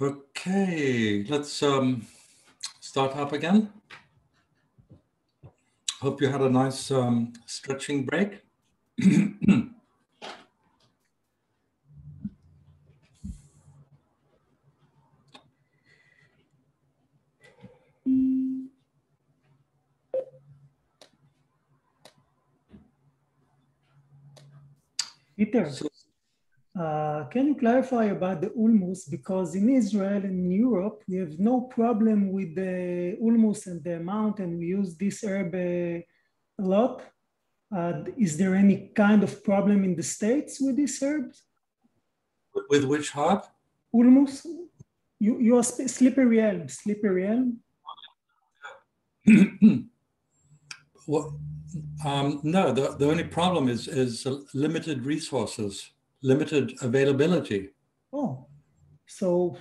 Okay, let's start up again. Hope you had a nice stretching break. Peter, can you clarify about the Holmስ? Because in Israel and in Europe, we have no problem with the Holmס and the amount, and we use this herb a lot. Is there any kind of problem in the States with these herbs? With which herb? Holmስ. You are slippery elm. Slippery elm. Well, no, the only problem is limited resources, limited availability. Oh, so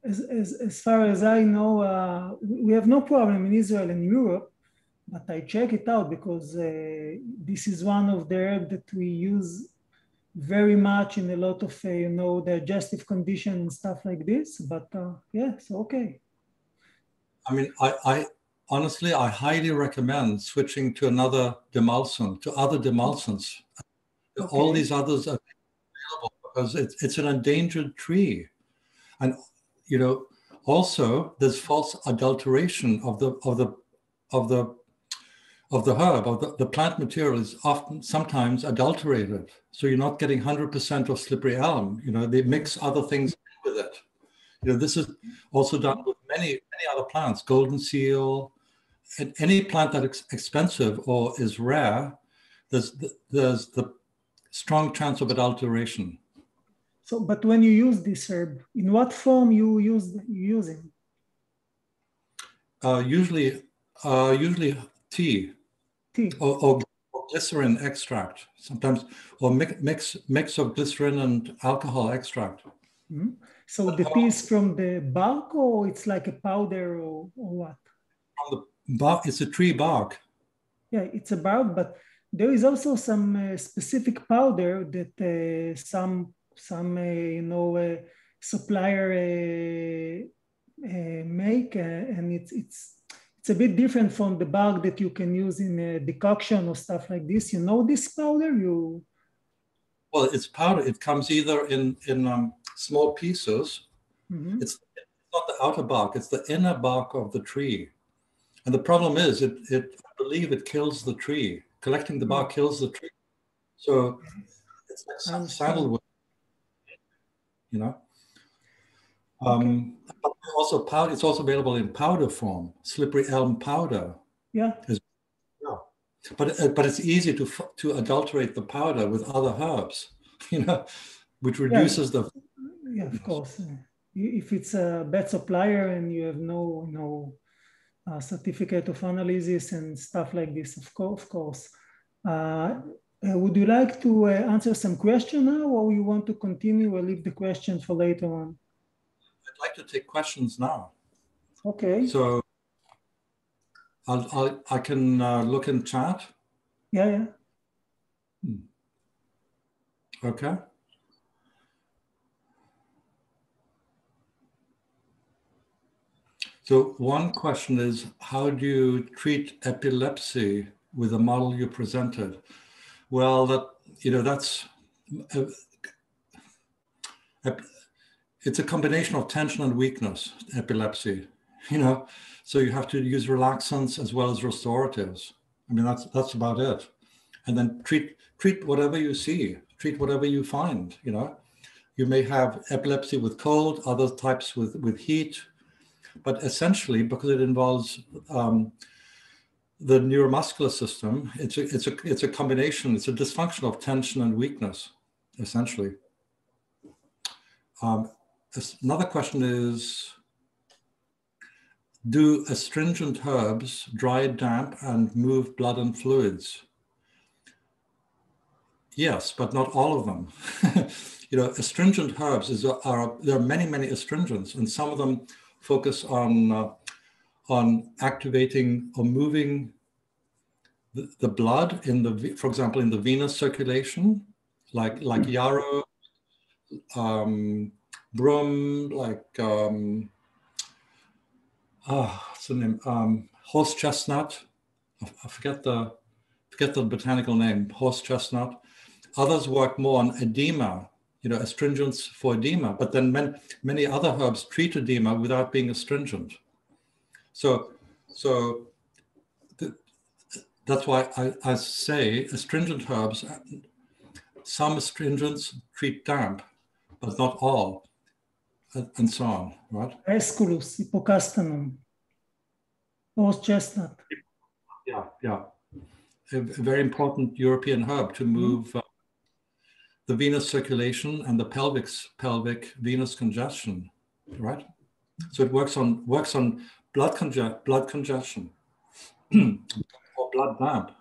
as far as I know, we have no problem in Israel and Europe, but I check it out because this is one of the herbs that we use very much in a lot of, digestive condition and stuff like this. But yes, okay. I mean, I honestly, I highly recommend switching to another demulcent, to other demulcents. Okay. All these others are available because it's an endangered tree. And, also there's false adulteration of the herb, the plant material is sometimes adulterated. So you're not getting 100% of slippery elm. They mix other things with it. This is also done with many other plants, golden seal, and any plant that's expensive or is rare, there's the strong chance of adulteration. So, but when you use this herb, in what form you use it? Usually tea. Or glycerin extract sometimes, or mix of glycerin and alcohol extract. Mm-hmm. So the tea is from the bark, or it's like a powder, or what? From the bark, it's a tree bark. Yeah, it's a bark, but there is also some specific powder that some supplier make, and it's a bit different from the bark that you can use in a decoction or stuff like this. You know this powder? Well, it's powder. It comes either in small pieces. Mm-hmm. It's not the outer bark, it's the inner bark of the tree. And the problem is, I believe it kills the tree. Collecting the bark kills the tree. So it's like sandalwood, Okay. Also powder. It's also available in powder form, slippery elm powder. Yeah. But it's easy to adulterate the powder with other herbs, which reduces the. Yeah, of course. If it's a bad supplier and you have no certificate of analysis and stuff like this, of course. Would you like to answer some question now, or you want to continue or leave the question for later on? I'd like to take questions now. Okay. So I can look in chat. Yeah. Okay. So one question is, how do you treat epilepsy with the model you presented? Well, it's a combination of tension and weakness, epilepsy, so you have to use relaxants as well as restoratives. I mean, that's about it. And then treat whatever you see, treat whatever you find, You may have epilepsy with cold, other types with heat, but essentially, because it involves the neuromuscular system, it's a combination, it's a dysfunction of tension and weakness, essentially. Another question is, do astringent herbs dry, damp, and move blood and fluids? Yes, but not all of them. Astringent herbs there are many astringents, and some of them focus on activating or moving the blood for example, in the venous circulation, like yarrow, broom, like what's the name? Horse chestnut. I forget the botanical name. Horse chestnut. Others work more on edema, astringents for edema. But then many other herbs treat edema without being astringent. So that's why I say astringent herbs. Some astringents treat damp, but not all, and so on, right? Aesculus, Hippocastanum, horse chestnut. Yeah. A very important European herb to move the venous circulation and the pelvic venous congestion, right? So it works on blood congestion or blood damp,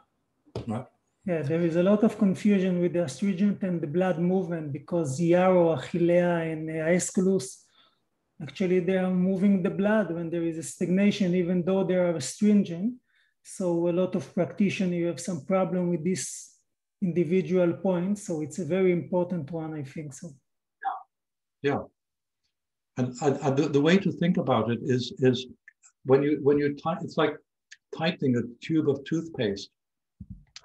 right? Yeah, there is a lot of confusion with the astringent and the blood movement because Yarrow, Achillea, and Aesculus, actually they are moving the blood when there is a stagnation, even though they are astringent. So a lot of practitioners have some problem with this individual points. So it's a very important one, I think so. Yeah. And the way to think about it is when you it's like tightening a tube of toothpaste.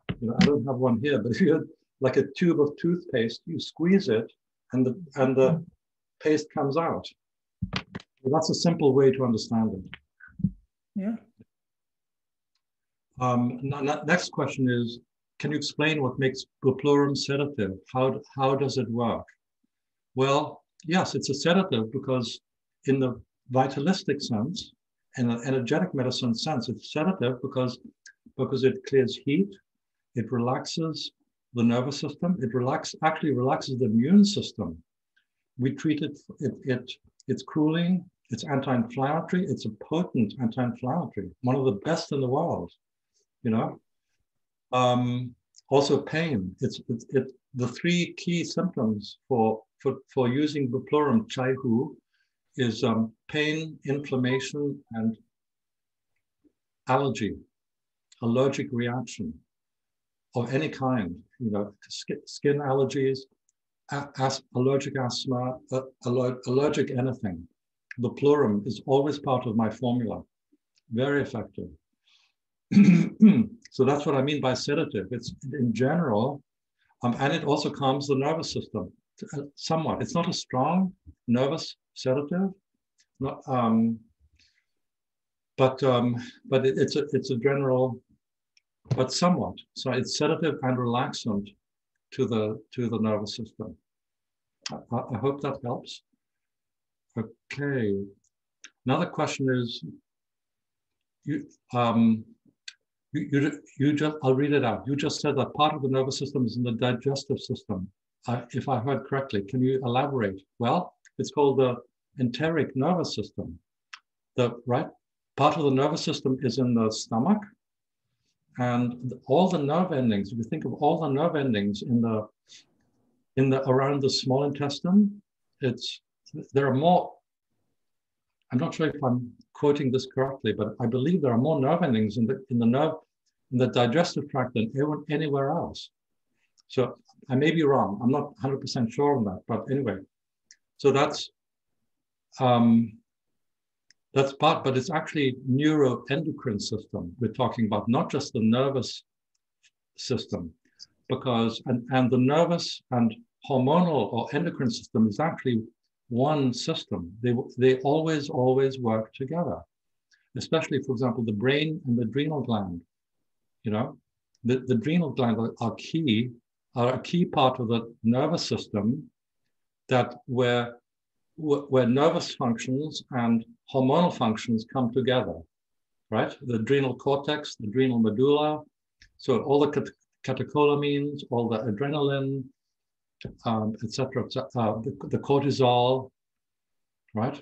I don't have one here, but if you had like a tube of toothpaste, you squeeze it and the paste comes out. So that's a simple way to understand it. Yeah. Next question is, can you explain what makes bupleurum sedative? How does it work? Well, yes, it's a sedative because in the vitalistic sense, in an energetic medicine sense, it's sedative because it clears heat, it relaxes the nervous system, actually relaxes the immune system. We treat it's cooling, it's anti-inflammatory, it's a potent anti-inflammatory, one of the best in the world, Also pain, the three key symptoms for using bupleurum chaihu is pain, inflammation, and allergic reaction of any kind, skin allergies, allergic asthma, allergic anything. Bupleurum is always part of my formula, very effective. So that's what I mean by sedative. It's in general, and it also calms the nervous system somewhat. It's not a strong nervous sedative, but it's a general, but somewhat. So it's sedative and relaxant to the nervous system. I hope that helps. Okay. Another question is, I'll read it out. You just said that part of the nervous system is in the digestive system. If I heard correctly, can you elaborate? Well, it's called the enteric nervous system. Part of the nervous system is in the stomach, and all the nerve endings. If you think of all the nerve endings around the small intestine, there are more. I'm not sure if I'm quoting this correctly, but I believe there are more nerve endings in the digestive tract than anywhere else. So I may be wrong. I'm not 100% sure on that, but anyway. So that's part, but it's actually neuroendocrine system we're talking about, not just the nervous system, because and the nervous and hormonal or endocrine system is actually one system. They always work together, especially, for example, the brain and the adrenal gland. The adrenal gland are a key part of the nervous system where nervous functions and hormonal functions come together, right? The adrenal cortex, the adrenal medulla, so all the catecholamines, all the adrenaline, etc., the cortisol, right?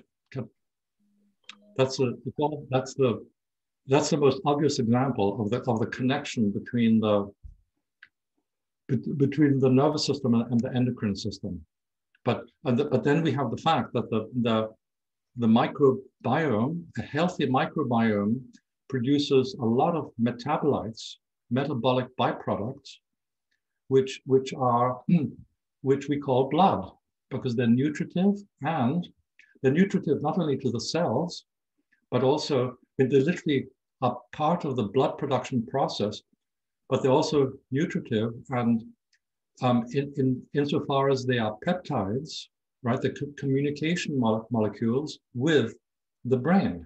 That's the most obvious example of the connection between the nervous system and the endocrine system. But then we have the fact that the microbiome, a healthy microbiome, produces a lot of metabolites, metabolic byproducts, which we call blood. because they're nutritive, and they're nutritive not only to the cells, but also they literally are part of the blood production process, but they're also nutritive, and insofar as they are peptides, right? The communication molecules with the brain,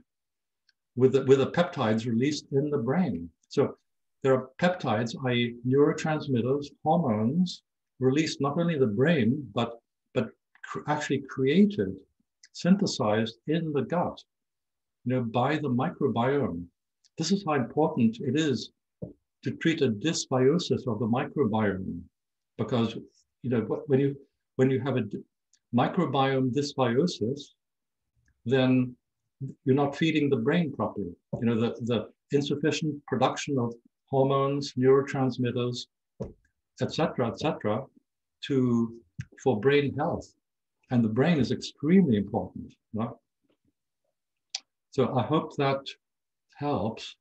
with the peptides released in the brain. So there are peptides, i.e. neurotransmitters, hormones, released not only in the brain, but actually created, synthesized in the gut, by the microbiome. This is how important it is to treat a dysbiosis of the microbiome, because when you have a microbiome dysbiosis, then you're not feeding the brain properly. The insufficient production of hormones, neurotransmitters, etc., for brain health, and the brain is extremely important. Right? So I hope that helps.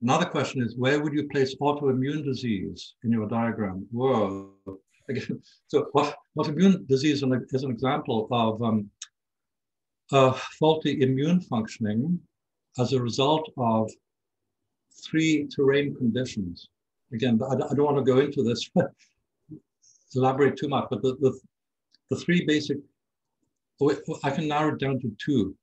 Another question is, where would you place autoimmune disease in your diagram? Whoa. Again, so autoimmune disease is an example of faulty immune functioning as a result of 3 terrain conditions. Again, I don't want to go into this, elaborate too much, but the 3 basic, I can narrow it down to 2.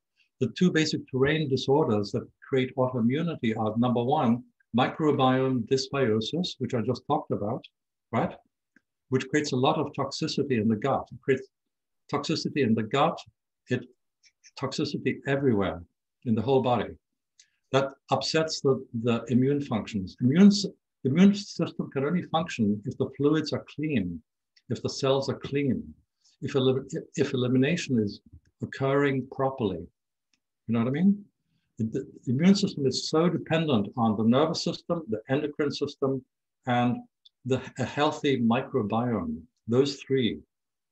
The 2 basic terrain disorders that create autoimmunity are, number 1, microbiome dysbiosis, which I just talked about, right? Which creates a lot of toxicity in the gut. It creates toxicity in the gut, toxicity everywhere in the whole body. That upsets the immune functions. Immune system can only function if the fluids are clean, if the cells are clean, if elimination is occurring properly. You know what I mean? The immune system is so dependent on the nervous system, the endocrine system, and a healthy microbiome, those 3,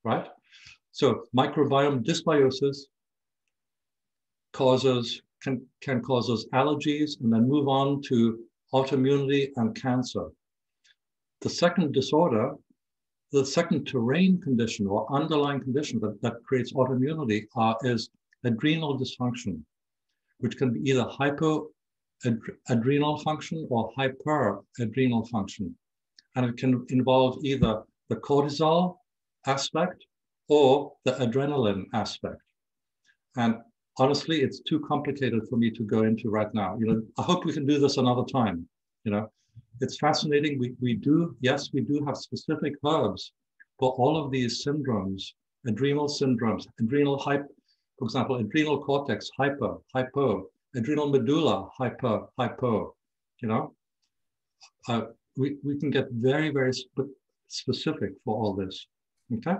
right? So microbiome dysbiosis can cause us allergies, and then move on to autoimmunity and cancer. The second disorder, the second terrain condition or underlying condition that creates autoimmunity is adrenal dysfunction, which can be either hypoadrenal function or hyperadrenal function. And it can involve either the cortisol aspect or the adrenaline aspect. And honestly, it's too complicated for me to go into right now. I hope we can do this another time. It's fascinating. We do have specific herbs for all of these syndromes, adrenal syndromes, for example, adrenal cortex, hypo, adrenal medulla, hypo, we can get very, very specific for all this, okay?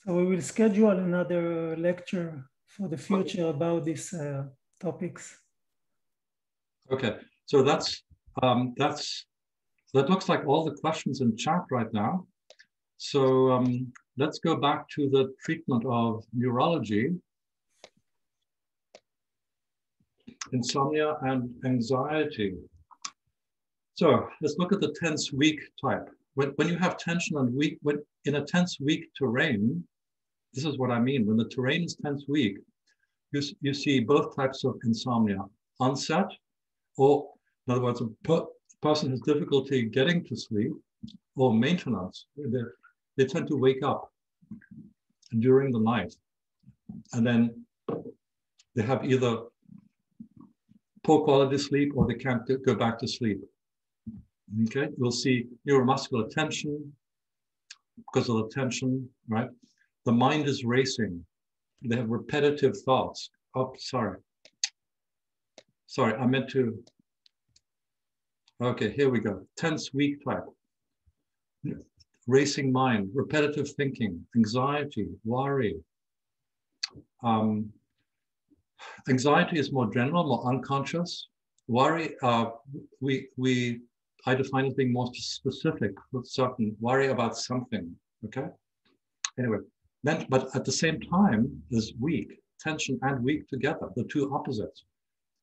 So we will schedule another lecture for the future about these topics. Okay, so that looks like all the questions in chat right now. So let's go back to the treatment of neurology, insomnia, and anxiety. So let's look at the tense weak type. When you have tension and weak, in a tense weak terrain, this is what I mean. When the terrain is tense weak, you see both types of insomnia: onset, or in other words, a person has difficulty getting to sleep, or maintenance. They tend to wake up during the night, and then they have either poor quality sleep or they can't go back to sleep. Okay, we'll see neuromuscular tension because of the tension, right? The mind is racing. They have repetitive thoughts. Oh, sorry, I meant to. Okay, here we go. Tense, weak type. Racing mind, repetitive thinking, anxiety, worry. Anxiety is more general, more unconscious. Worry, I define as being more specific, with certain worry about something, okay? Anyway, then, but at the same time is weak, tension and weak together, the two opposites.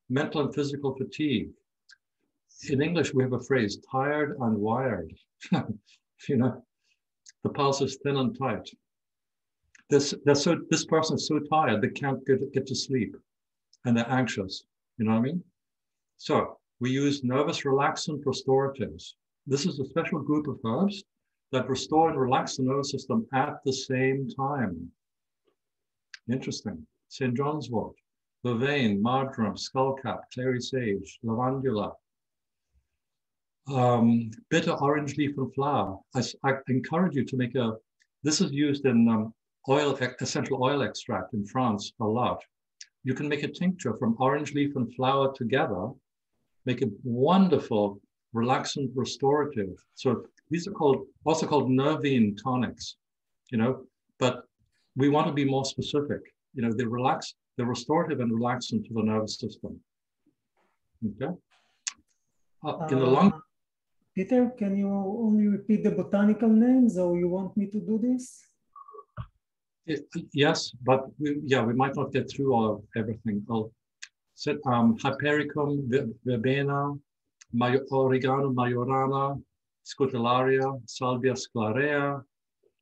Mental and physical fatigue. In English, we have a phrase, tired and wired, The pulse is thin and tight. This person is so tired they can't get to sleep, and they're anxious. You know what I mean? So we use nervous relaxant restoratives. This is a special group of herbs that restore and relax the nervous system at the same time. Interesting. St. John's wort, vervain, marjoram, skullcap, clary sage, lavandula, bitter orange leaf and flower. I encourage you to make this is used in essential oil extract in France a lot. You can make a tincture from orange leaf and flower together, make a wonderful relaxant restorative. So these are also called nervine tonics, but we want to be more specific. They're restorative and relaxant to the nervous system. Okay. In the long. Peter, can you only repeat the botanical names, or you want me to do this? Yes, but we might not get through all of everything. I'll set Hypericum, verbena, Oregano majorana, Scutellaria, Salvia sclarea,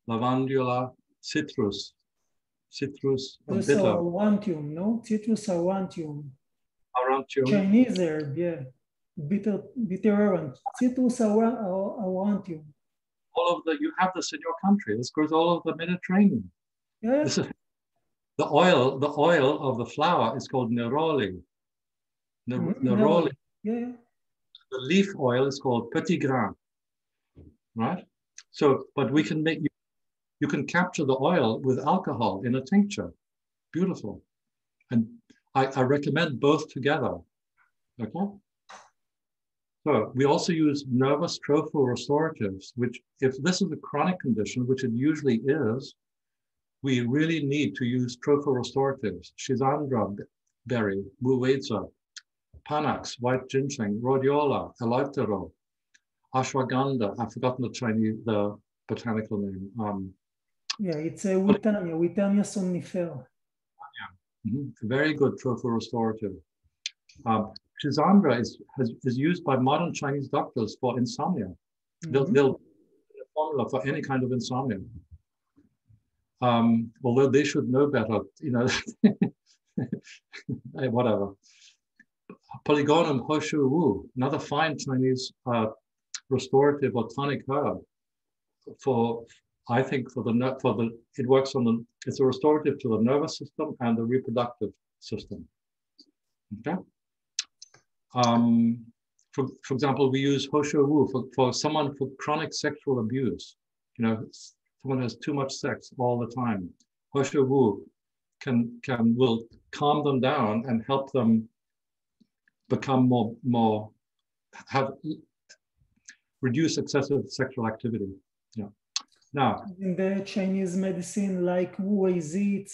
Lavandula, citrus, bitter. Aurantium, no? Citrus aurantium. Aurantium. Chinese herb, yeah. Bitter orange. Citrus aurantium. You have this in your country. This goes all over the Mediterranean. Yeah. This is the oil of the flower is called neroli. Neroli. Yeah. The leaf oil is called petit grain. Right? So, but we can you can capture the oil with alcohol in a tincture. Beautiful. And I recommend both together. Okay? So we also use nervous tropho-restoratives, which if this is a chronic condition, which it usually is, we really need to use tropho-restoratives. Schisandra berry, buweza, panax, white ginseng, rhodiola, eleuthero, ashwagandha. I've forgotten the botanical name. It's a Witania somnifera. Very good tropho-restorative. Schisandra is used by modern Chinese doctors for insomnia. They'll a formula for any kind of insomnia. Although they should know better, whatever. Polygonum hoshu wu, another fine Chinese restorative or tonic herb. It works it's a restorative to the nervous system and the reproductive system. Okay. For example, we use hoshu wu for someone for chronic sexual abuse. Someone has too much sex all the time. Hoshu wu will calm them down and help them become reduce excessive sexual activity. Yeah. Now, in the Chinese medicine, like Wu Zi,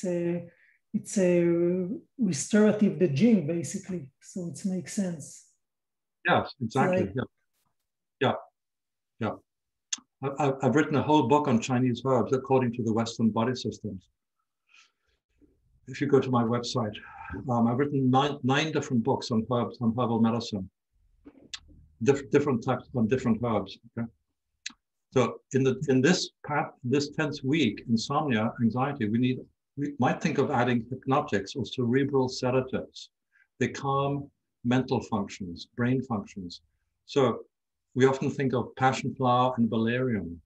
it's a restorative the Jing, basically. So it makes sense. Yes, exactly. Yeah. I've written a whole book on Chinese herbs according to the Western body systems. If you go to my website, I've written nine different books on herbs, on herbal medicine, different types on different herbs. Okay? So in this 10th week, insomnia, anxiety, we might think of adding hypnotics or cerebral sedatives. They calm mental functions, brain functions. So we often think of passion flower and valerian,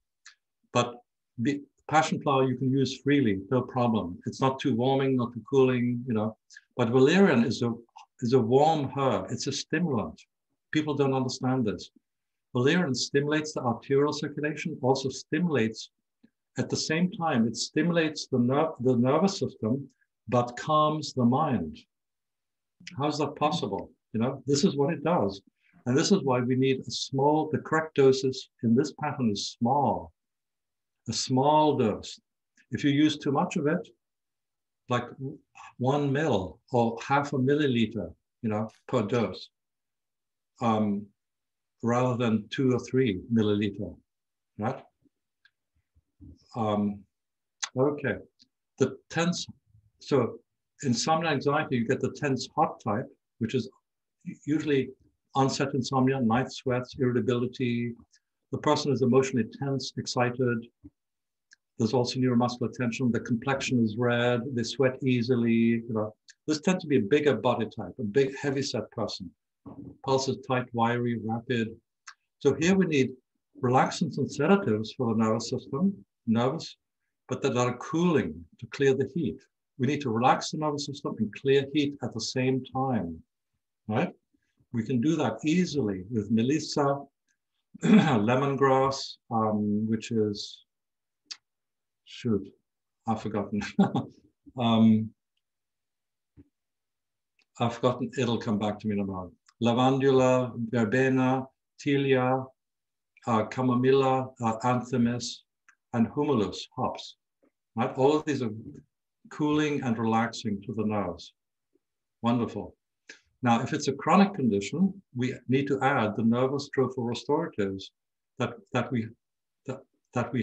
but the passion flower you can use freely, no problem. It's not too warming, not too cooling, But valerian is a warm herb. It's a stimulant. People don't understand this. Valerian stimulates the arterial circulation, also stimulates, at the same time, it stimulates the nervous system, but calms the mind. How's that possible? This is what it does. And this is why we need the correct doses in this pattern is small, a small dose. If you use too much of it, like 1 ml or half a milliliter, per dose, rather than 2 or 3 milliliter, right? Okay, the tense, so insomnia anxiety, you get the tense hot type, which is usually onset insomnia, night sweats, irritability. The person is emotionally tense, excited. There's also neuromuscular tension. The complexion is red. They sweat easily. You know, this tends to be a bigger body type, a big, heavy-set person. Pulse is tight, wiry, rapid. So here we need relaxants and sedatives for the nervous system, nervous, but that are cooling to clear the heat. We need to relax the nervous system and clear heat at the same time, right? We can do that easily with melissa, lemongrass, which is, shoot, I've forgotten. I've forgotten, it'll come back to me in a moment. Lavandula, verbena, tilia, chamomilla, anthemis, and humulus, hops. Right? All of these are cooling and relaxing to the nerves. Wonderful. Now, if it's a chronic condition, we need to add the nervous trophorestoratives that we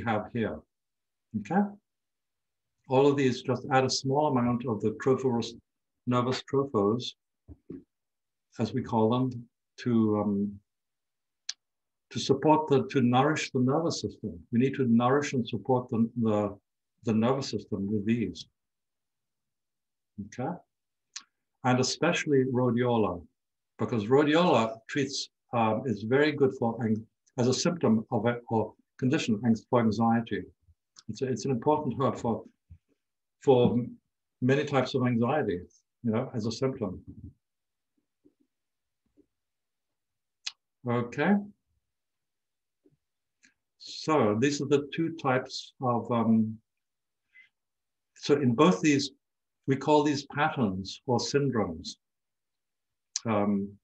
have here. Okay? All of these just add a small amount of the nervous trophos, as we call them, to support to nourish the nervous system. We need to nourish and support the nervous system with these. Okay? And especially rhodiola, because rhodiola treats, is very good for, as a symptom of it, or condition for anxiety. It's an important herb for many types of anxiety, you know, as a symptom. Okay. So these are the two types of, so in both these, we call these patterns or syndromes. Following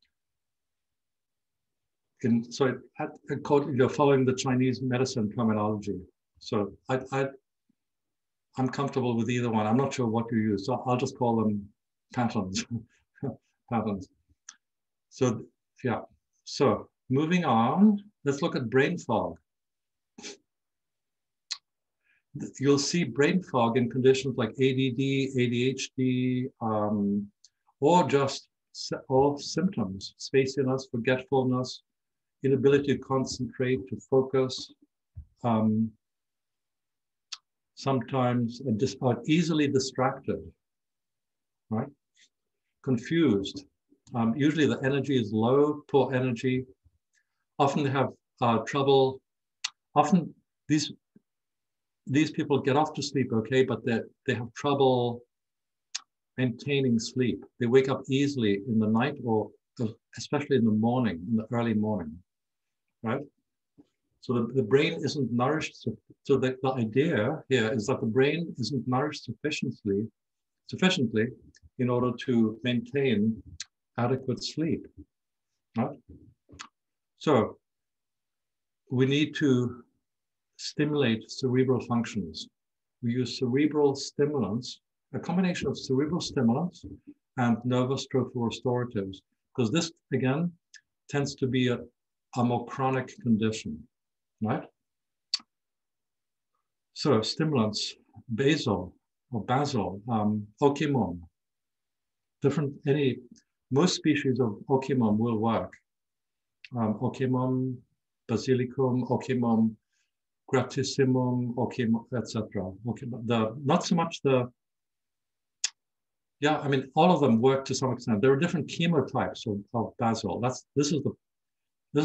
the Chinese medicine terminology. So I'm comfortable with either one. I'm not sure what you use, so I'll just call them patterns. Patterns. So yeah. So moving on, let's look at brain fog. You'll see brain fog in conditions like ADD, ADHD, or symptoms, spaciness, forgetfulness, inability to concentrate, to focus, sometimes are easily distracted, right? Confused. Usually the energy is low, poor energy. Often they have trouble. Often these people get off to sleep okay, but they have trouble maintaining sleep. They wake up easily in the night, or especially in the morning, in the early morning, right? So the brain isn't nourished. So the idea here is that the brain isn't nourished sufficiently in order to maintain adequate sleep, right? So we need to stimulate cerebral functions. We use cerebral stimulants, a combination of cerebral stimulants and nervous trophorestoratives, because this, again, tends to be a more chronic condition, right? So stimulants, basil, okimum, most species of okimum will work. Okimum, basilicum, okimum gratissimum, okimum, etc. Not so much I mean, all of them work to some extent. There are different chemotypes of basil. This is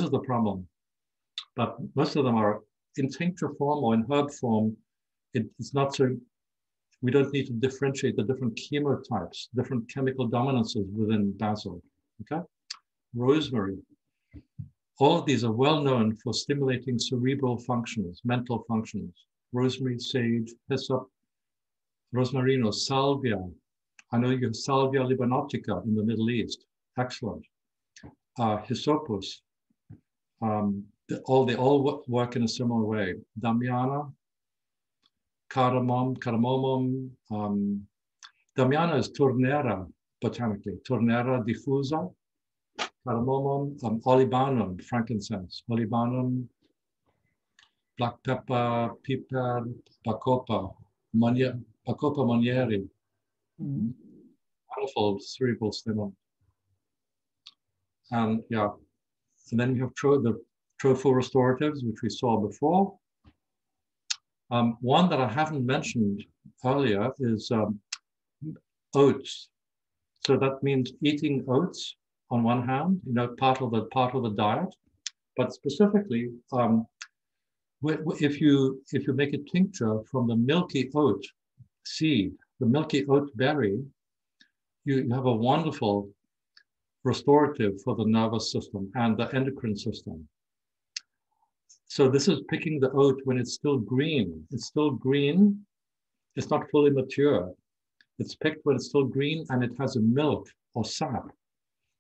the problem. But most of them are in tincture form or in herb form. It's not so, we don't need to differentiate the different chemotypes, different chemical dominances within basil, okay? Rosemary. All of these are well known for stimulating cerebral functions, mental functions. Rosemary, sage, hyssop, rosmarino, salvia. I know you have Salvia libanotica in the Middle East. Excellent. Hyssopus. They all work in a similar way. Damiana, cardamom. Damiana is Turnera botanically. Turnera diffusa. Cardamom, olibanum, frankincense. Olibanum, black pepper, Peter, bacopa monieri. Powerful cerebral stimulant. And yeah, and then you have the trophorestoratives, which we saw before. One that I haven't mentioned earlier is oats. So that means eating oats on one hand, part of the diet, but specifically, if you make a tincture from the milky oat seed, the milky oat berry, you have a wonderful restorative for the nervous system and the endocrine system. So this is picking the oat when it's still green. It's still green. It's not fully mature. It's picked when it's still green and it has a milk or sap.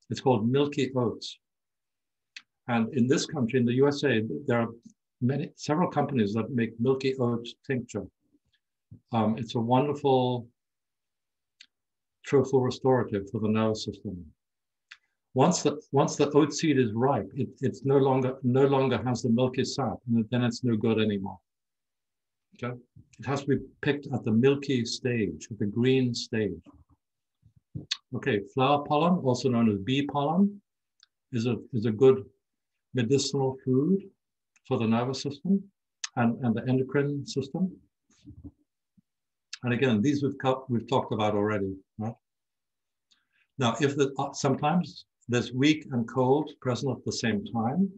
It's called milky oats. And in this country, in the USA, there are several companies that make milky oat tincture. It's a wonderful truthful restorative for the nervous system. Once the oat seed is ripe, it's no longer has the milky sap, and then it's no good anymore. Okay, it has to be picked at the milky stage, at the green stage. Okay, flower pollen, also known as bee pollen, is a good medicinal food for the nervous system and the endocrine system. And again, these we've talked about already, right? Now, sometimes there's weak and cold present at the same time,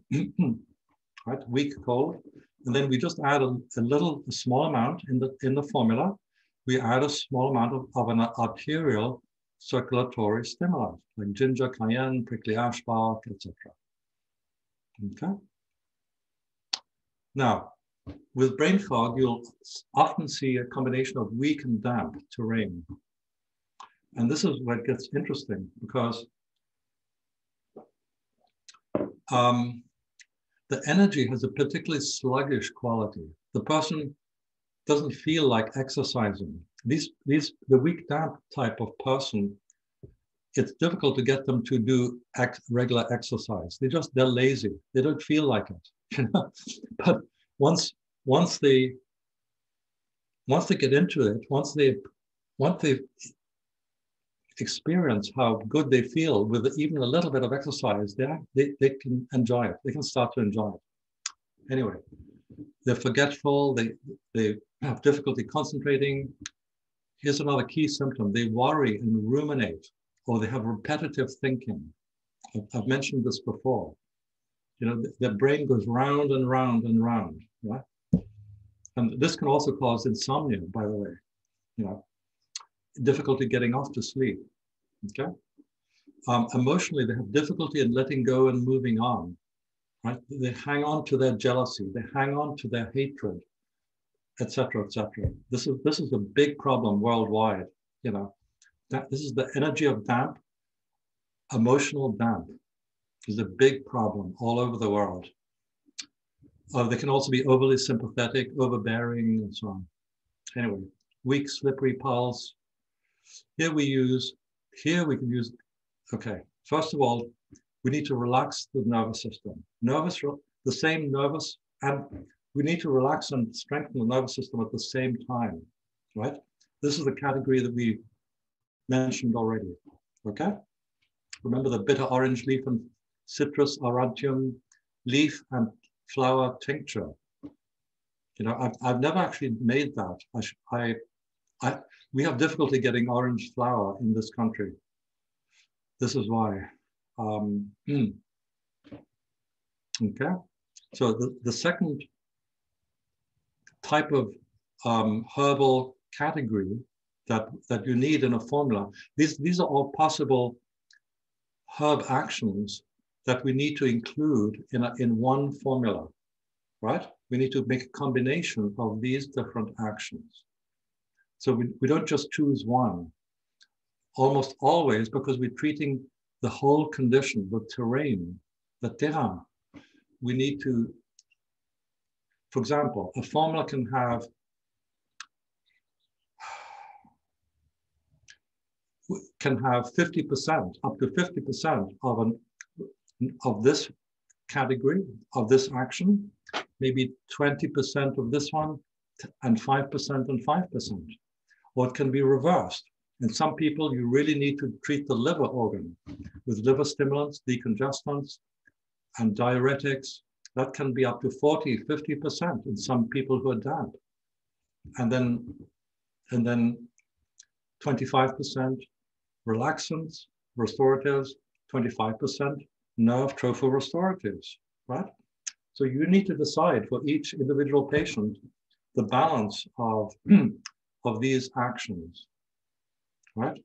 right? Weak, cold, and then we just add a small amount in the formula. We add a small amount of an arterial circulatory stimulant, like ginger, cayenne, prickly ash bark, etc. Okay. Now, with brain fog, you'll often see a combination of weak and damp terrain. And this is where it gets interesting, because the energy has a particularly sluggish quality. The person doesn't feel like exercising. The weak damp type of person, it's difficult to get them to do regular exercise. They're lazy. They don't feel like it. But once they get into it, once they experience how good they feel with even a little bit of exercise, they can enjoy it. They can start to enjoy it. Anyway, they're forgetful. They have difficulty concentrating. Here's another key symptom. They worry and ruminate, or they have repetitive thinking. I've mentioned this before. Their brain goes round and round and round, right? And this can also cause insomnia, by the way. Difficulty getting off to sleep. Okay. Emotionally, they have difficulty in letting go and moving on. Right? They hang on to their jealousy. They hang on to their hatred, etc., etc. This is a big problem worldwide. This is the energy of damp. Emotional damp is a big problem all over the world. They can also be overly sympathetic, overbearing, and so on. Anyway, weak, slippery pulse. Here we can use, okay, first of all, we need to relax the nervous system. And we need to relax and strengthen the nervous system at the same time, right? This is the category that we mentioned already, okay? Remember the bitter orange leaf and citrus aurantium leaf and flower tincture. I've never actually made that. We have difficulty getting orange flower in this country. This is why. Okay, so the second type of herbal category that you need in a formula, these are all possible herb actions that we need to include in one formula, right? We need to make a combination of these different actions. So we don't just choose one. Almost always, because we're treating the whole condition, the terrain, the terrain, we need to, for example, a formula can have can have 50%, up to 50% of this category, of this action, maybe 20% of this one, and 5% and 5%. Or it can be reversed. In some people, you really need to treat the liver organ with liver stimulants, decongestants, and diuretics. That can be up to 40, 50% in some people who are damp. and then 25% relaxants, restoratives, 25% nerve tropho-restoratives, right? So you need to decide for each individual patient the balance of these actions, right?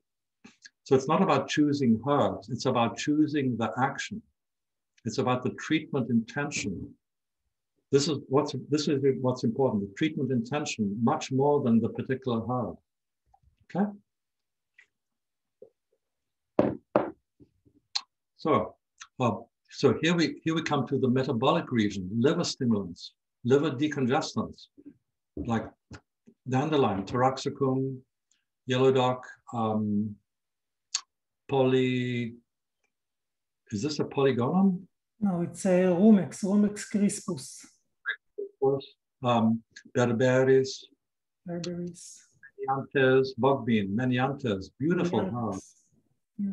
So it's not about choosing herbs, it's about choosing the action. It's about the treatment intention. This is what's important, the treatment intention, much more than the particular herb, okay? So here we come to the metabolic region, liver stimulants, liver decongestants, like dandelion, taraxacum, yellow dock, is this a polygonum? No, it's a rumex crispus. Berberis, Berberis. Meniantes, beautiful herbs.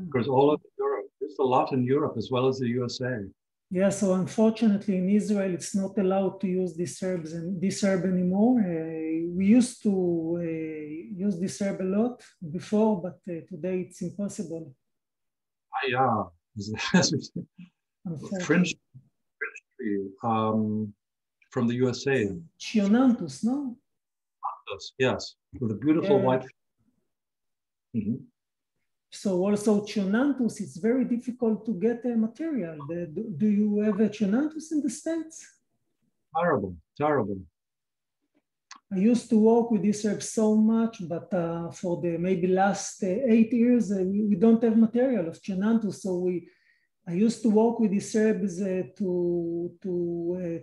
Because all over Europe, there's a lot in Europe as well as the USA. Yeah, so unfortunately in Israel, it's not allowed to use this herb anymore. We used to use this herb a lot before, but today it's impossible. Yeah. Fringe tree from the USA. Chionanthus, no? Yes, with a beautiful white. Mm-hmm. So also Chionanthus, it's very difficult to get a material. Do you have a Chionanthus in the States? Terrible, terrible. I used to work with this herb so much, but for the maybe last 8 years, we don't have material of Chionanthus. So I used to work with these herbs to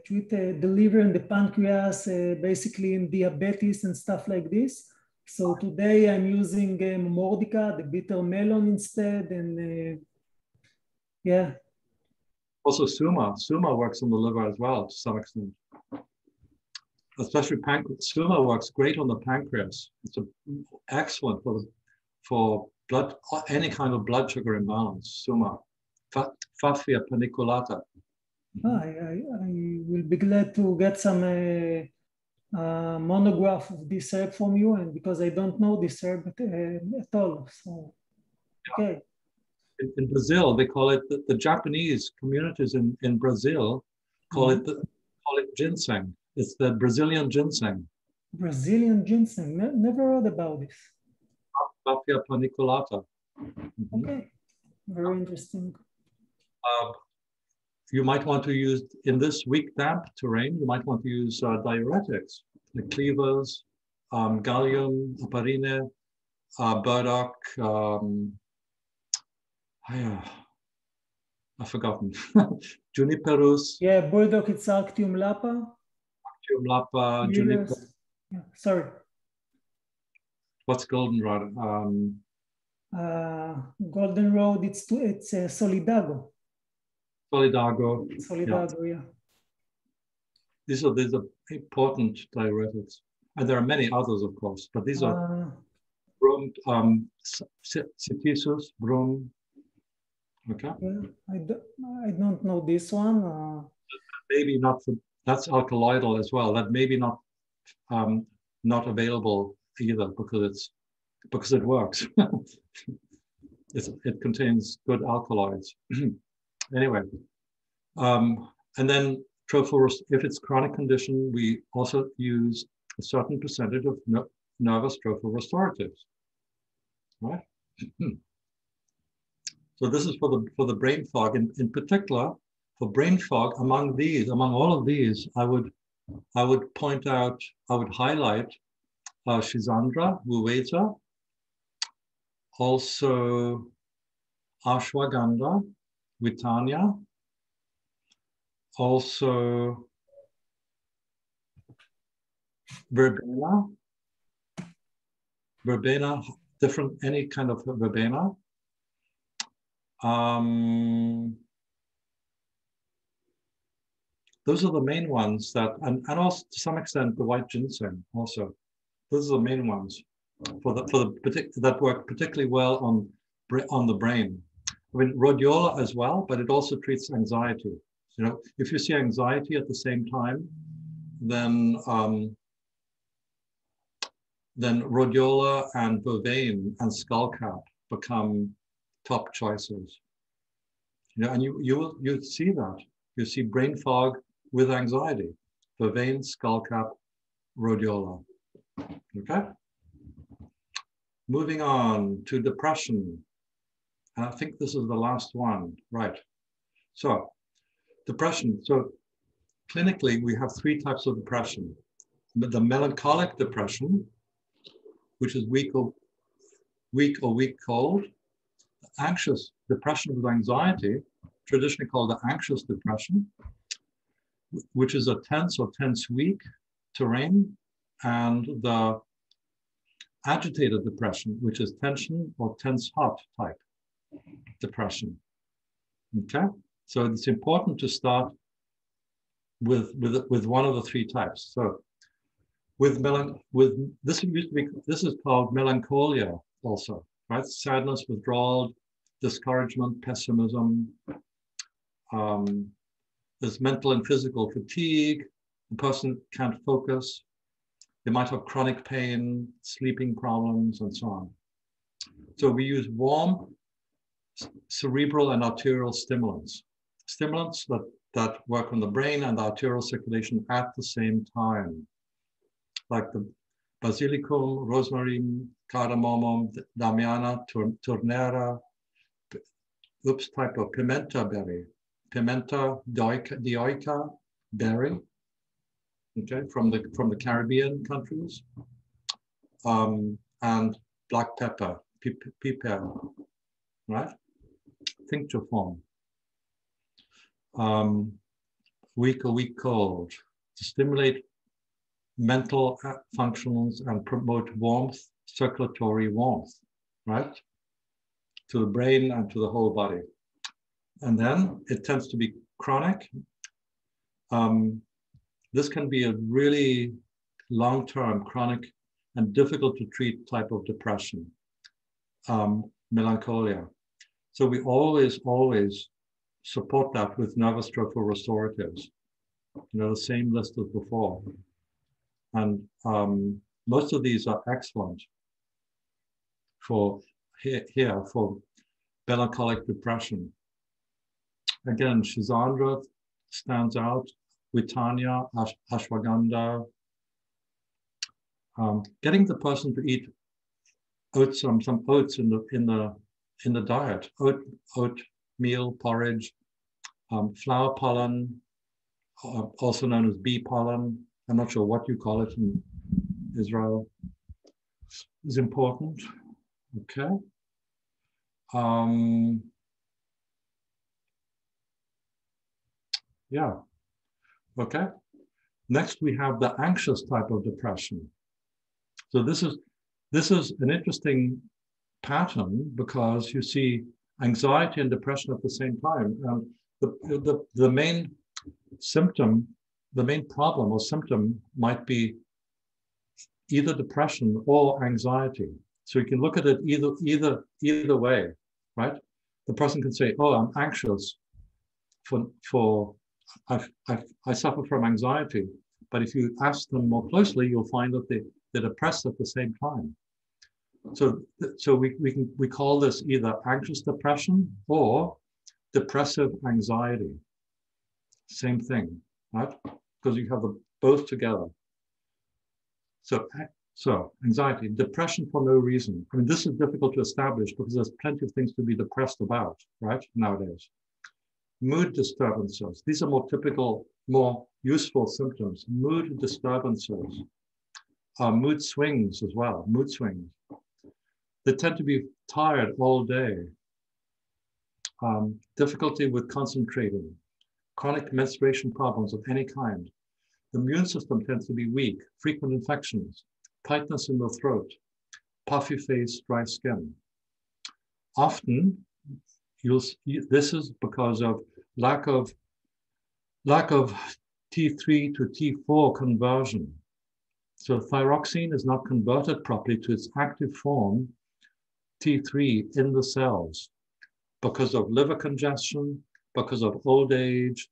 treat the liver and the pancreas, basically in diabetes and stuff like this. So today I'm using Mordica, the bitter melon instead, and yeah. Also Suma works on the liver as well to some extent. Especially Suma works great on the pancreas. It's excellent for blood, any kind of blood sugar imbalance. Suma, Pfaffia paniculata. I will be glad to get some monograph of this herb from you, and because I don't know this herb at all. So, okay. In Brazil, they call it the Japanese communities in Brazil call it ginseng. It's the Brazilian ginseng. Brazilian ginseng. Never heard about this. Pfaffia paniculata. Mm-hmm. Okay, very interesting. You might want to use, in this weak damp terrain, you might want to use diuretics, like cleavers, gallium, aparine, burdock, I've forgotten. Juniperus. Yeah, burdock, it's Arctium lapa. Arctium lapa, juniper. Yeah, sorry. What's goldenrod? Goldenrod, it's Solidago. Solidago. Solidago, yeah. These are important diuretics. And there are many others, of course, but these are brum, Citisus, brum. Okay. Yeah, I don't know this one. Maybe not for, that's alkaloidal as well. That maybe not available either because it works. It contains good alkaloids. Anyway, and then if it's chronic condition, we also use a certain percentage of nervous tropho-restoratives, right? So this is for the brain fog. In particular, for brain fog, among all of these, I would highlight Schisandra, Vueza, also Ashwagandha, Vitania, also verbena, different, any kind of verbena. Those are the main ones and also to some extent the white ginseng also. Those are the main ones that work particularly well on the brain. I mean, rhodiola as well, but it also treats anxiety. You know, if you see anxiety at the same time, then then rhodiola and vervain and skullcap become top choices. You know, and you see that. You see brain fog with anxiety, vervain, skullcap, rhodiola. Okay. Moving on to depression. And I think this is the last one, right? So depression. So clinically, we have three types of depression. The melancholic depression, which is weak or weak cold. Anxious depression with anxiety, traditionally called the anxious depression, which is a tense or tense weak terrain, and the agitated depression, which is tension or tense hot type depression. Okay, so it's important to start with one of the three types. So with this is called melancholia also, right? Sadness, withdrawal, discouragement, pessimism. There's mental and physical fatigue. The person can't focus. They might have chronic pain, sleeping problems, and so on. So we use warm cerebral and arterial stimulants. Stimulants that work on the brain and the arterial circulation at the same time, like the basilicum, rosemary, cardamom, damiana, turnera, type of pimenta berry, pimenta dioica berry, okay, from the Caribbean countries, and black pepper, piper, right? Tincture form. Weak or weak cold, to stimulate mental functions and promote warmth, circulatory warmth, right? To the brain and to the whole body. And then it tends to be chronic. This can be a really long-term, chronic, and difficult to treat type of depression, melancholia. So we always support that with nervous tropho restoratives, you know, the same list as before. And most of these are excellent for here for melancholic depression. Again, Schisandra stands out, Witania, ashwagandha. Getting the person to eat oats, some oats in the diet, oatmeal porridge, flower pollen, also known as bee pollen. I'm not sure what you call it in Israel, is important. Okay. Yeah. Okay. Next, we have the anxious type of depression. So this is an interesting pattern because you see anxiety and depression at the same time. And the main symptom, the main problem or symptom might be either depression or anxiety. So you can look at it either way, right? The person can say, "Oh, I'm anxious I suffer from anxiety." But if you ask them more closely, you'll find that they're depressed at the same time. So we call this either anxious depression or depressive anxiety. Same thing, right? Because you have them both together. So anxiety, depression for no reason. I mean, this is difficult to establish because there's plenty of things to be depressed about, right, nowadays. Mood disturbances. These are more typical, more useful symptoms. Mood disturbances. Mood swings as well, mood swings. They tend to be tired all day. Difficulty with concentrating. Chronic menstruation problems of any kind. The immune system tends to be weak. Frequent infections. Tightness in the throat. Puffy face, dry skin. Often, this is because of lack of T3 to T4 conversion. So thyroxine is not converted properly to its active form, T3, in the cells because of liver congestion, because of old age,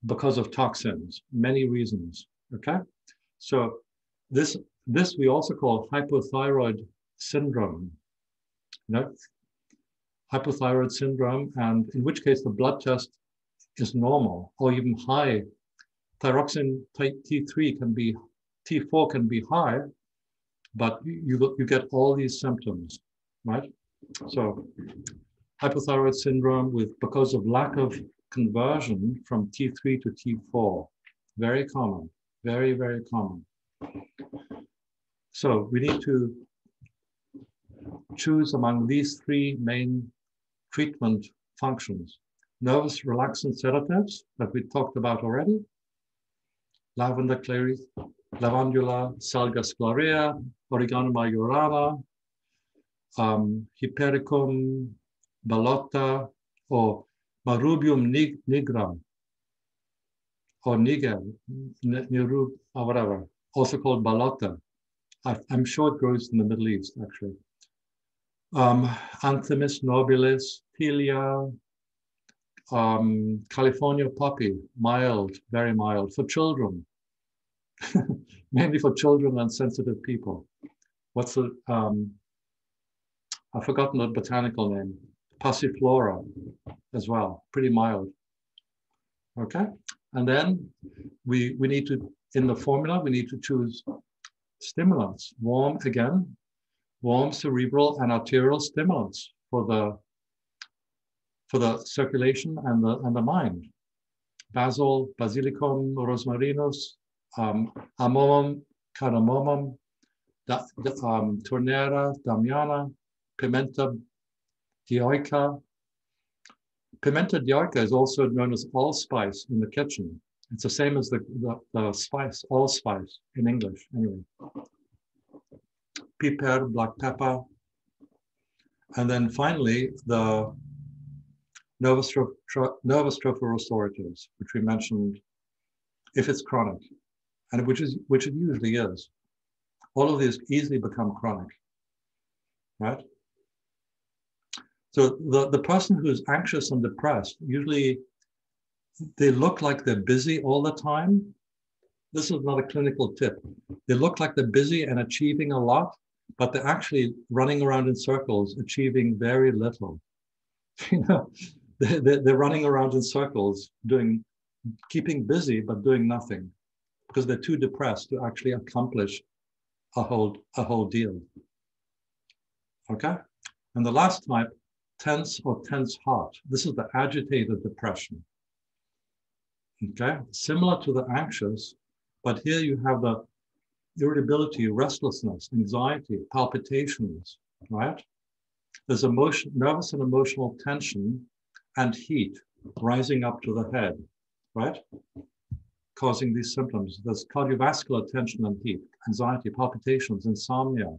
because of toxins, many reasons, okay? So this This we also call hypothyroid syndrome. Hypothyroid syndrome, and in which case the blood test is normal or even high. Thyroxine T3 can be, T4 can be high, but you get all these symptoms, right? So hypothyroid syndrome because of lack of conversion from T3 to T4. Very common, very, very common. So we need to choose among these three main treatment functions. Nervous relaxant sedatives that we talked about already. Lavender clary, lavandula, salga sclarea, oregano majorana, Hypericum balota, or Marubium nigrum, or niger, or whatever, also called balota. I'm sure it grows in the Middle East, actually. Anthemis nobilis, Tilia, California poppy, mild, very mild, for children, mainly for children and sensitive people. What's the, I've forgotten the botanical name, Passiflora as well, pretty mild. Okay, and then we need to, in the formula, we need to choose stimulants, warm again, warm cerebral and arterial stimulants for the circulation and the mind. Basil, basilicum, rosmarinus, amomum, cardamomum, turnera, damiana, pimenta dioica. Pimenta dioica is also known as allspice in the kitchen. It's the same as the spice, allspice in English, anyway. Piper, black pepper. And then finally, the nervous trophic restoratives, which we mentioned, if it's chronic, and which it usually is. All of these easily become chronic, right? So the person who's anxious and depressed, usually they look like they're busy all the time. This is not a clinical tip. They look like they're busy and achieving a lot, but they're actually running around in circles, achieving very little. You know, they're running around in circles, keeping busy, but doing nothing, because they're too depressed to actually accomplish a whole deal. Okay? And the last type, tense or tense heart. This is the agitated depression. Okay? Similar to the anxious, but here you have the irritability, restlessness, anxiety, palpitations, right? There's nervous and emotional tension and heat rising up to the head, right? Causing these symptoms. There's cardiovascular tension and heat, anxiety, palpitations, insomnia.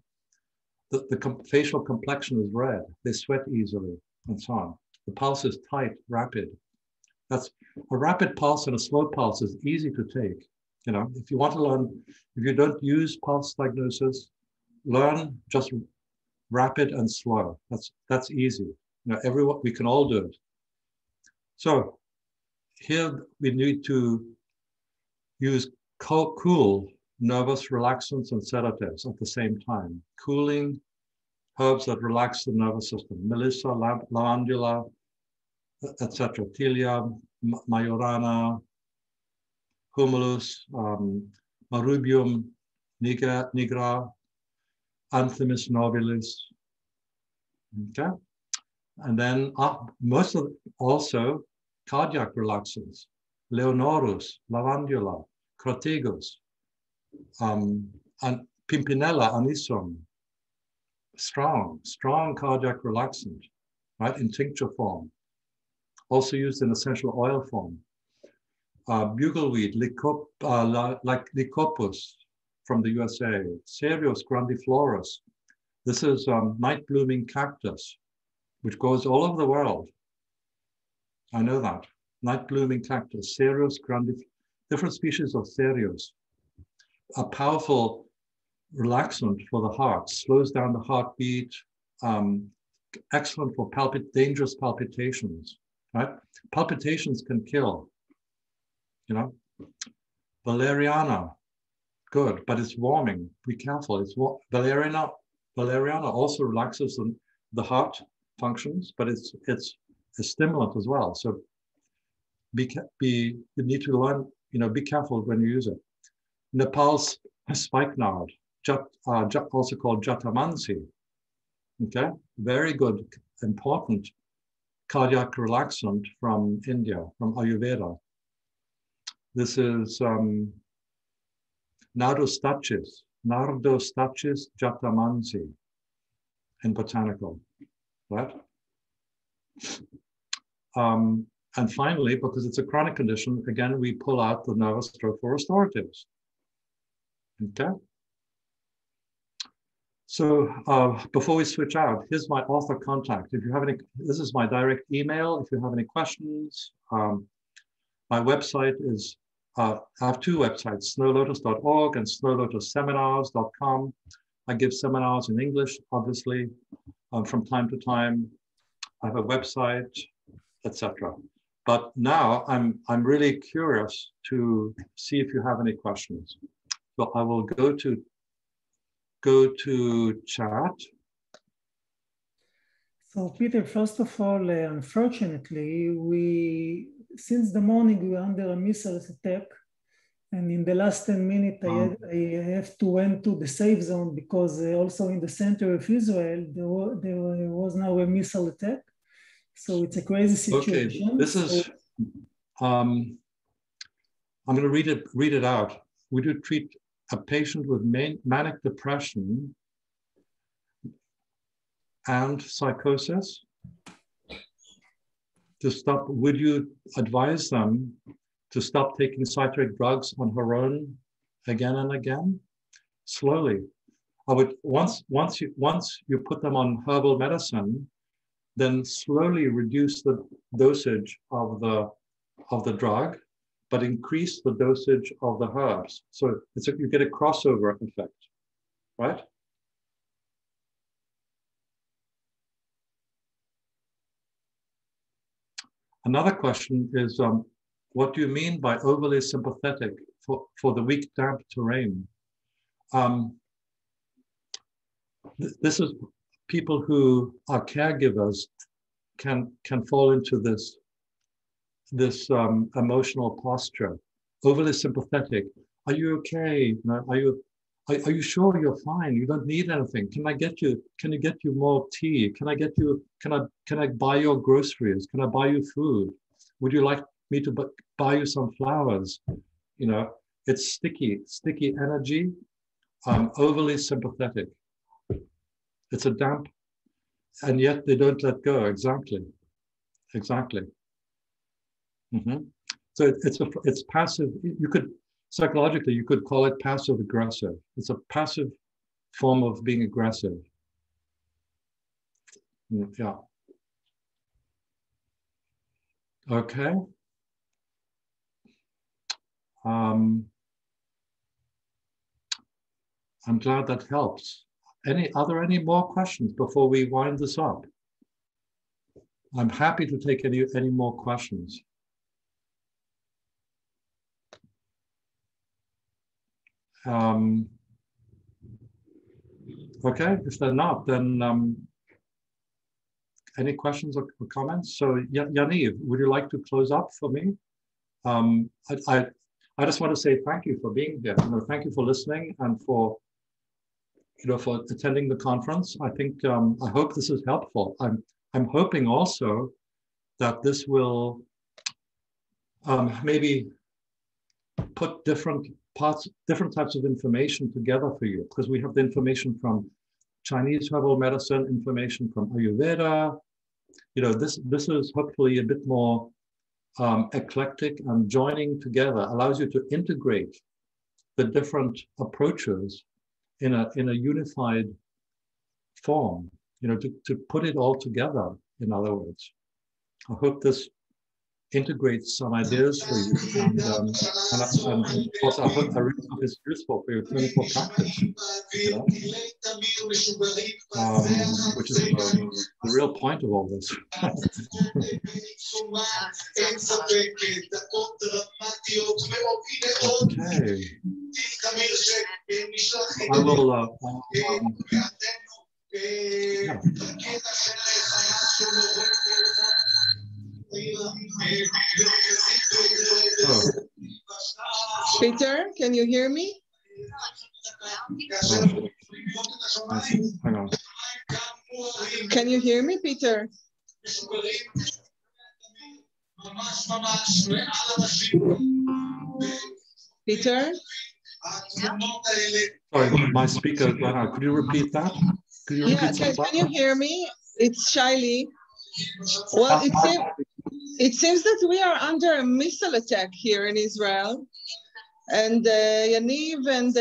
The facial complexion is red. They sweat easily, and so on. The pulse is tight, rapid. That's a rapid pulse and a slow pulse is easy to take. You know, if you want to learn, if you don't use pulse diagnosis, learn just rapid and slow. That's easy. You know, we can all do it. So here we need to use cool nervous relaxants and sedatives at the same time. Cooling herbs that relax the nervous system. Melissa, lavandula, etc. Tilia, majorana, humulus, marubium nigra, Anthemis nobilis. Okay, and then most of also cardiac relaxants, Leonorus, lavandula, Crataegus, and Pimpinella anisum, strong cardiac relaxant, right, in tincture form, also used in essential oil form. Bugleweed, like Lycopus from the USA, Cereus grandiflorus. This is night blooming cactus, which grows all over the world. I know that. Night blooming cactus, Cereus grandiflorus, different species of Cereus. A powerful relaxant for the heart, slows down the heartbeat, excellent for dangerous palpitations, right? Palpitations can kill, you know. Valeriana, Good, but it's warming. Be careful. It's valeriana also relaxes the heart functions, but it's a stimulant as well. So you need to learn, be careful when you use it. Nepal's spikenard, also called jatamansi. Okay, very good, important cardiac relaxant from India, from Ayurveda. This is Nardostachys jatamansi in botanical, right? And finally, because it's a chronic condition, again, we pull out the nervous stroke for restoratives. Okay. So before we switch out, here's my author contact. If you have any, this is my direct email. If you have any questions, my website is, I have two websites, snowlotus.org and snowlotusseminars.com. I give seminars in English, obviously, from time to time. I have a website, etc. But now I'm really curious to see if you have any questions. So I will go to chat. So Peter, first of all, unfortunately, since the morning we were under a missile attack, and in the last 10 minutes I have to went to the safe zone because also in the center of Israel there was now a missile attack. So it's a crazy situation. Okay, this is I'm going to read it out. We do treat a patient with manic depression and psychosis. To stop, would you advise them to stop taking psychiatric drugs on her own again and again? Slowly. I would once you put them on herbal medicine, then slowly reduce the dosage of the drug, but increase the dosage of the herbs. So you get a crossover effect, right? Another question is, what do you mean by overly sympathetic for the weak, damp terrain? This is people who are caregivers can fall into this emotional posture. Overly sympathetic. Are you okay? Are you sure you're fine? You don't need anything. Can you get you more tea? Can I buy your groceries? Can I buy you food? Would you like me to buy you some flowers? It's sticky energy, overly sympathetic. It's a damp, and yet they don't let go. Exactly. Mm-hmm. So it's passive. Psychologically, you could call it passive aggressive. It's a passive form of being aggressive. Yeah. Okay. I'm glad that helps. Are there any more questions before we wind this up? I'm happy to take any more questions. Okay, if they're not, then any questions or comments? So Yaniv, would you like to close up for me? I just want to say thank you for being here. Thank you for listening and for attending the conference. I think I hope this is helpful. I'm hoping also that this will maybe put different types of information together for you, because we have the information from Chinese herbal medicine, information from Ayurveda. This is hopefully a bit more eclectic, and joining together allows you to integrate the different approaches in a unified form, to put it all together, in other words. I hope this integrates some ideas for you, and of course I really hope it's useful for your clinical practice, which is the real point of all this. Okay. I will, Peter, can you hear me? hang on. Can you hear me, Peter? Peter? Sorry, my speaker went out. Could you repeat that? Could you repeat Can you hear me? It's Shiley. Well, it seems that we are under a missile attack here in Israel. And Yaniv and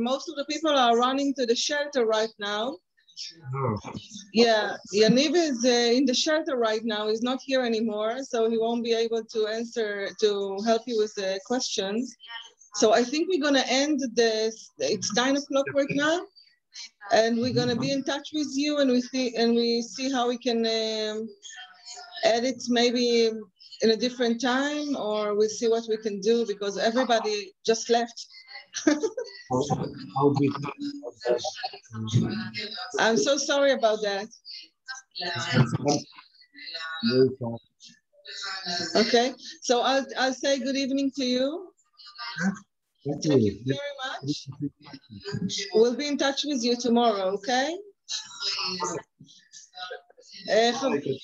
most of the people are running to the shelter right now. Oh. Yeah, Yaniv is in the shelter right now. He's not here anymore, so he won't be able to help you with the questions. So I think we're going to end this. It's 9 o'clock right now, and we're going to be in touch with you, and we see how we can edit maybe in a different time, or we'll see what we can do because everybody just left. I'm so sorry about that. Okay, so I'll say good evening to you. Thank you very much. We'll be in touch with you tomorrow, okay? חברים,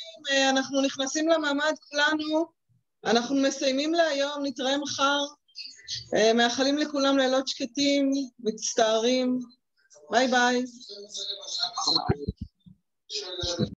אנחנו נכנסים למעמד כולנו, אנחנו מסיימים להיום, נתראה מחר, מאחלים לכולם לילות שקטים, מצטערים, ביי ביי.